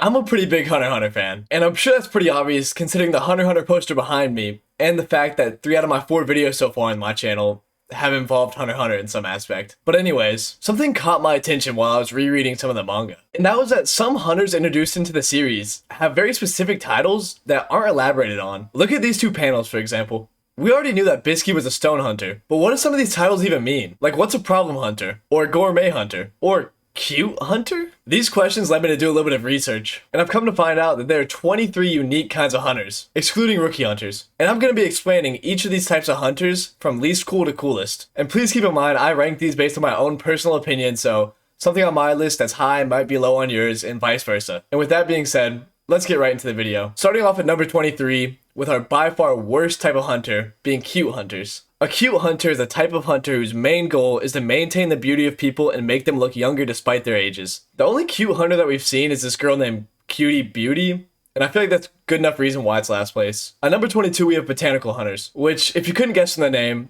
I'm a pretty big Hunter x Hunter fan, and I'm sure that's pretty obvious considering the Hunter x Hunter poster behind me, and the fact that 3 out of my 4 videos so far on my channel have involved Hunter x Hunter in some aspect. But anyways, something caught my attention while I was rereading some of the manga, and that was that some hunters introduced into the series have very specific titles that aren't elaborated on. Look at these 2 panels, for example. We already knew that Bisky was a stone hunter, but what do some of these titles even mean? Like, what's a problem hunter? Or gourmet hunter? Or cute hunter? These questions led me to do a little bit of research, and I've come to find out that there are 23 unique kinds of hunters, excluding rookie hunters. And I'm going to be explaining each of these types of hunters from least cool to coolest. And please keep in mind, I rank these based on my own personal opinion, so something on my list that's high might be low on yours, and vice versa. And with that being said, let's get right into the video. Starting off at number 23, with our by far worst type of hunter being cute hunters. A cute hunter is a type of hunter whose main goal is to maintain the beauty of people and make them look younger despite their ages. The only cute hunter that we've seen is this girl named Cutie Beauty, and I feel like that's good enough reason why it's last place. At number 22, we have botanical hunters, which, if you couldn't guess from the name,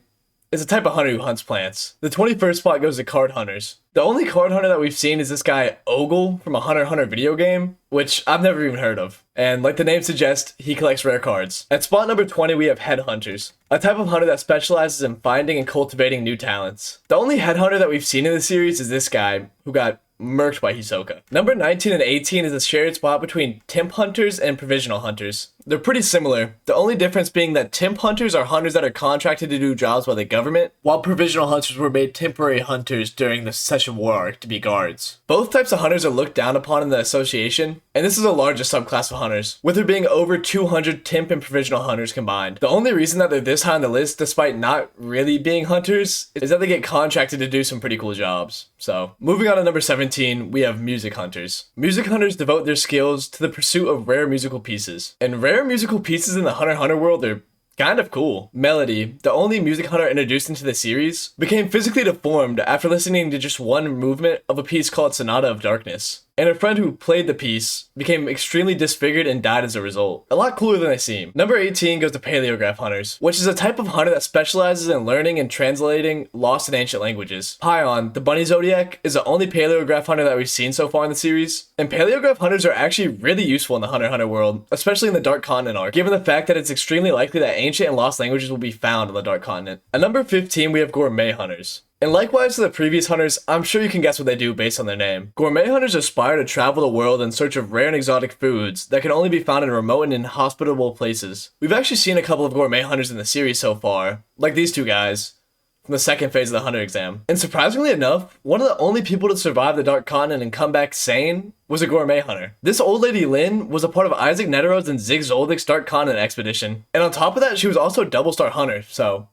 is a type of hunter who hunts plants. The 21st spot goes to card hunters. The only card hunter that we've seen is this guy Ogle from a Hunter x Hunter video game, which I've never even heard of. And like the name suggests, he collects rare cards. At spot number 20, we have headhunters, a type of hunter that specializes in finding and cultivating new talents. The only headhunter that we've seen in the series is this guy, who got murked by Hisoka. Number 19 and 18 is a shared spot between temp hunters and provisional hunters. They're pretty similar, the only difference being that temp hunters are hunters that are contracted to do jobs by the government, while provisional hunters were made temporary hunters during the Session War arc to be guards. Both types of hunters are looked down upon in the association, and this is the largest subclass of hunters, with there being over 200 temp and provisional hunters combined. The only reason that they're this high on the list, despite not really being hunters, is that they get contracted to do some pretty cool jobs. So, moving on to number 17, we have music hunters. Music hunters devote their skills to the pursuit of rare musical pieces, and rare musical pieces in the Hunter x Hunter world are kind of cool. Melody, the only music hunter introduced into the series, became physically deformed after listening to just one movement of a piece called Sonata of Darkness. And a friend who played the piece became extremely disfigured and died as a result. A lot cooler than they seem. Number 18 goes to paleograph hunters, which is a type of hunter that specializes in learning and translating lost and ancient languages. Pion, the bunny zodiac, is the only paleograph hunter that we've seen so far in the series. And paleograph hunters are actually really useful in the Hunter x Hunter world, especially in the Dark Continent arc, given the fact that it's extremely likely that ancient and lost languages will be found on the Dark Continent. At number 15, we have gourmet hunters. And likewise to the previous hunters, I'm sure you can guess what they do based on their name. Gourmet hunters aspire to travel the world in search of rare and exotic foods that can only be found in remote and inhospitable places. We've actually seen a couple of gourmet hunters in the series so far, like these 2 guys, from the second phase of the hunter exam. And surprisingly enough, one of the only people to survive the Dark Continent and come back sane was a gourmet hunter. This old lady Lynn was a part of Isaac Neterod's and Zig Zoldik's Dark Continent expedition. And on top of that, she was also a double star hunter, so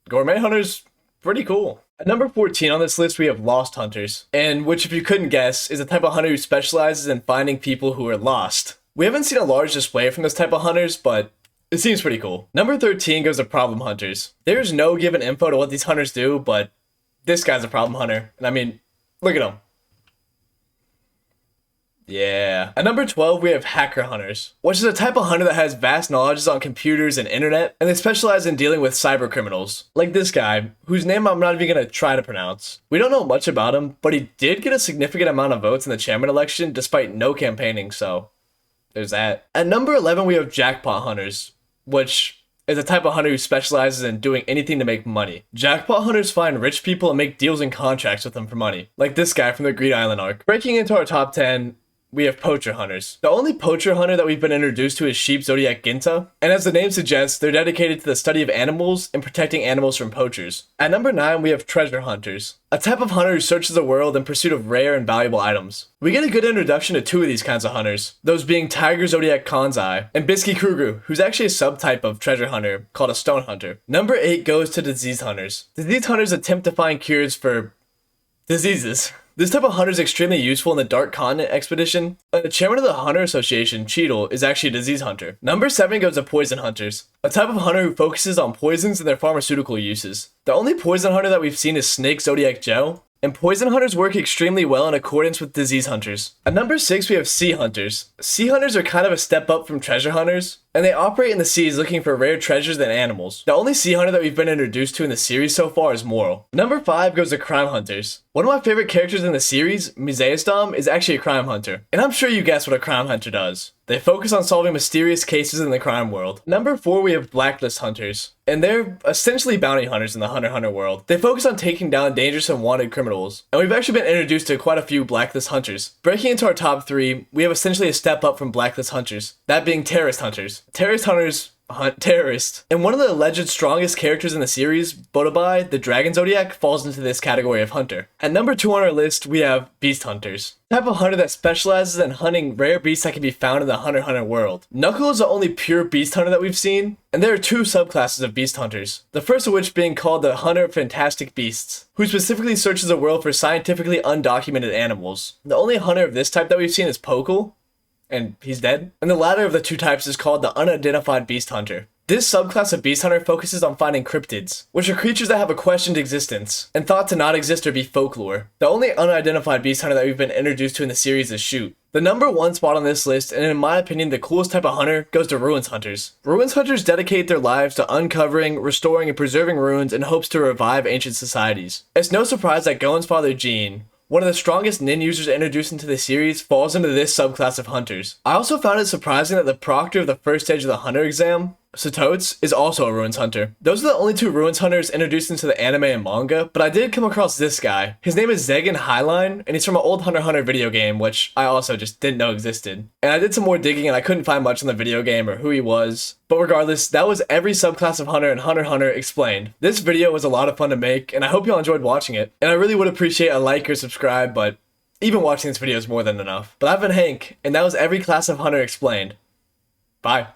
gourmet hunters, pretty cool. At number 14 on this list, we have lost hunters, and which, if you couldn't guess, is a type of hunter who specializes in finding people who are lost. We haven't seen a large display from this type of hunters, but it seems pretty cool. Number 13 goes to problem hunters. There's no given info to what these hunters do, but this guy's a problem hunter, and I mean, look at him. Yeah. At number 12, we have hacker hunters, which is a type of hunter that has vast knowledge on computers and internet, and they specialize in dealing with cyber criminals. Like this guy, whose name I'm not even gonna try to pronounce. We don't know much about him, but he did get a significant amount of votes in the chairman election despite no campaigning, so there's that. At number 11, we have jackpot hunters, which is a type of hunter who specializes in doing anything to make money. Jackpot hunters find rich people and make deals and contracts with them for money, like this guy from the Greed Island arc. Breaking into our top 10, we have poacher hunters. The only poacher hunter that we've been introduced to is Sheep Zodiac Ginta, and as the name suggests, they're dedicated to the study of animals and protecting animals from poachers. At number 9, we have treasure hunters, a type of hunter who searches the world in pursuit of rare and valuable items. We get a good introduction to 2 of these kinds of hunters, those being Tiger Zodiac Kanzai and Bisky Kruger, who's actually a subtype of treasure hunter called a stone hunter. Number 8 goes to disease hunters. Disease hunters attempt to find cures for diseases. This type of hunter is extremely useful in the Dark Continent expedition, and the chairman of the Hunter Association, Cheadle, is actually a disease hunter. Number 7 goes to poison hunters, a type of hunter who focuses on poisons and their pharmaceutical uses. The only poison hunter that we've seen is Snake Zodiac Gel, and poison hunters work extremely well in accordance with disease hunters. At number 6, we have sea hunters. Sea hunters are kind of a step up from treasure hunters, and they operate in the seas looking for rare treasures and animals. The only sea hunter that we've been introduced to in the series so far is Moral. Number 5 goes to crime hunters. One of my favorite characters in the series, Mizaesdom, is actually a crime hunter. And I'm sure you guessed what a crime hunter does. They focus on solving mysterious cases in the crime world. Number 4, we have blacklist hunters. And they're essentially bounty hunters in the Hunter x Hunter world. They focus on taking down dangerous and wanted criminals. And we've actually been introduced to quite a few blacklist hunters. Breaking into our top 3, we have essentially a step up from blacklist hunters. That being terrorist hunters. Terrorist hunters hunt terrorists. And one of the alleged strongest characters in the series, Botobai, the Dragon Zodiac, falls into this category of hunter. At number 2 on our list, we have beast hunters. Type of hunter that specializes in hunting rare beasts that can be found in the Hunter x Hunter world. Knuckle is the only pure beast hunter that we've seen, and there are 2 subclasses of beast hunters. The first of which being called the Hunter of Fantastic Beasts, who specifically searches the world for scientifically undocumented animals. The only hunter of this type that we've seen is Pokal, and he's dead. And the latter of the 2 types is called the Unidentified Beast Hunter. This subclass of beast hunter focuses on finding cryptids, which are creatures that have a questioned existence, and thought to not exist or be folklore. The only unidentified beast hunter that we've been introduced to in the series is Shoot. The number 1 spot on this list, and in my opinion the coolest type of hunter, goes to ruins hunters. Ruins hunters dedicate their lives to uncovering, restoring, and preserving ruins in hopes to revive ancient societies. It's no surprise that Goen's father Jean, one of the strongest nin users introduced into the series, falls into this subclass of hunters. I also found it surprising that the proctor of the first stage of the hunter exam, Satotes, is also a ruins hunter. Those are the only 2 ruins hunters introduced into the anime and manga, but I did come across this guy. His name is Zegan Highline, and he's from an old Hunter x Hunter video game, which I also just didn't know existed. And I did some more digging and I couldn't find much on the video game or who he was. But regardless, that was every subclass of hunter in Hunter x Hunter explained. This video was a lot of fun to make, and I hope y'all enjoyed watching it. And I really would appreciate a like or subscribe, but even watching this video is more than enough. But I've been Hank, and that was every class of hunter explained. Bye.